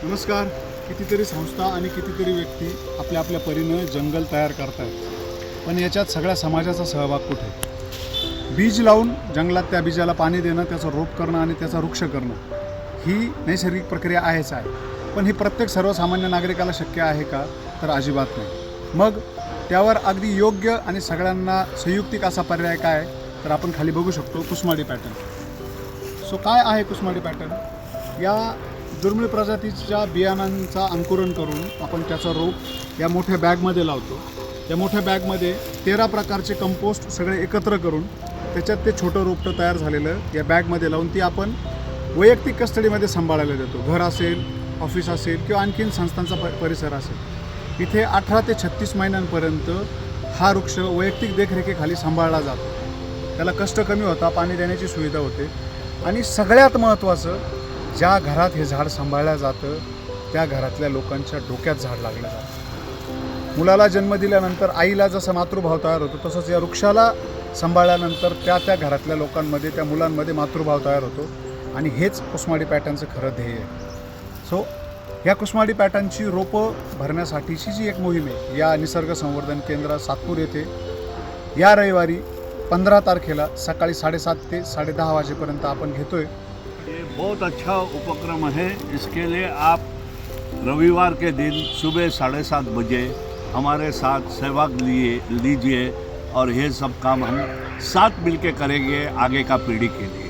नमस्कार. कितीतरी संस्था आणि कितीतरी व्यक्ती आपल्या आपल्या परीनं जंगल तयार करत आहेत, पण याच्यात सगळ्या समाजाचा सहभाग कुठे? बीज लावून जंगलात त्या बीजाला पाणी देणं, त्याचं रोप करणं आणि त्याचा वृक्ष करणं ही नैसर्गिक प्रक्रिया आहेच आहे, पण ही प्रत्येक सर्वसामान्य नागरिकाला शक्य आहे का? तर अजिबात नाही. मग त्यावर अगदी योग्य आणि सगळ्यांना संयुक्तिक असा पर्याय काय? तर आपण खाली बघू शकतो कुसमाडी पॅटर्न. सो काय आहे कुसमाडी पॅटर्न? या दुर्मिळ प्रजातीच्या बियाणांचा अंकुरण करून आपण त्याचा रोप या मोठ्या बॅगमध्ये लावतो. या मोठ्या बॅगमध्ये 13 प्रकारचे कंपोस्ट सगळे एकत्र करून त्याच्यात ते छोटं रोपटं तयार झालेलं या बॅगमध्ये लावून ती आपण वैयक्तिक कस्टडीमध्ये सांभाळायला देतो. घर असेल, ऑफिस असेल किंवा आणखीन संस्थांचा परिसर असेल, इथे 18 ते 36 महिन्यांपर्यंत हा वृक्ष वैयक्तिक देखरेखीखाली सांभाळला जातो. त्याला कष्ट कमी होता, पाणी देण्याची सुविधा होते आणि सगळ्यात महत्त्वाचं, ज्या घरात हे झाड सांभाळलं जातं त्या घरातल्या लोकांच्या डोक्यात झाड लागलं जातं. मुलाला जन्म दिल्यानंतर आईला जसा मातृभाव तयार होतो, तसंच या वृक्षाला सांभाळल्यानंतर त्या घरातल्या लोकांमध्ये, त्या मुलांमध्ये मातृभाव तयार होतो आणि हेच कुसमाडी पॅटर्नचं खरं ध्येय आहे. सो या कुसमाडी पॅटर्नची रोपं भरण्यासाठीची जी एक मोहीम आहे, या निसर्ग संवर्धन केंद्र सातपूर येथे या रविवारी 15 तारखेला सकाळी 7:30 ते 10:30 वाजेपर्यंत आपण घेतोय. ये बहुत अच्छा उपक्रम है। इसके लिए आप रविवार के दिन सुबह 7:30 बजे हमारे साथ सहभाग लीजिए और ये सब काम हम साथ मिलके करेंगे आगे का पीढ़ी के लिए।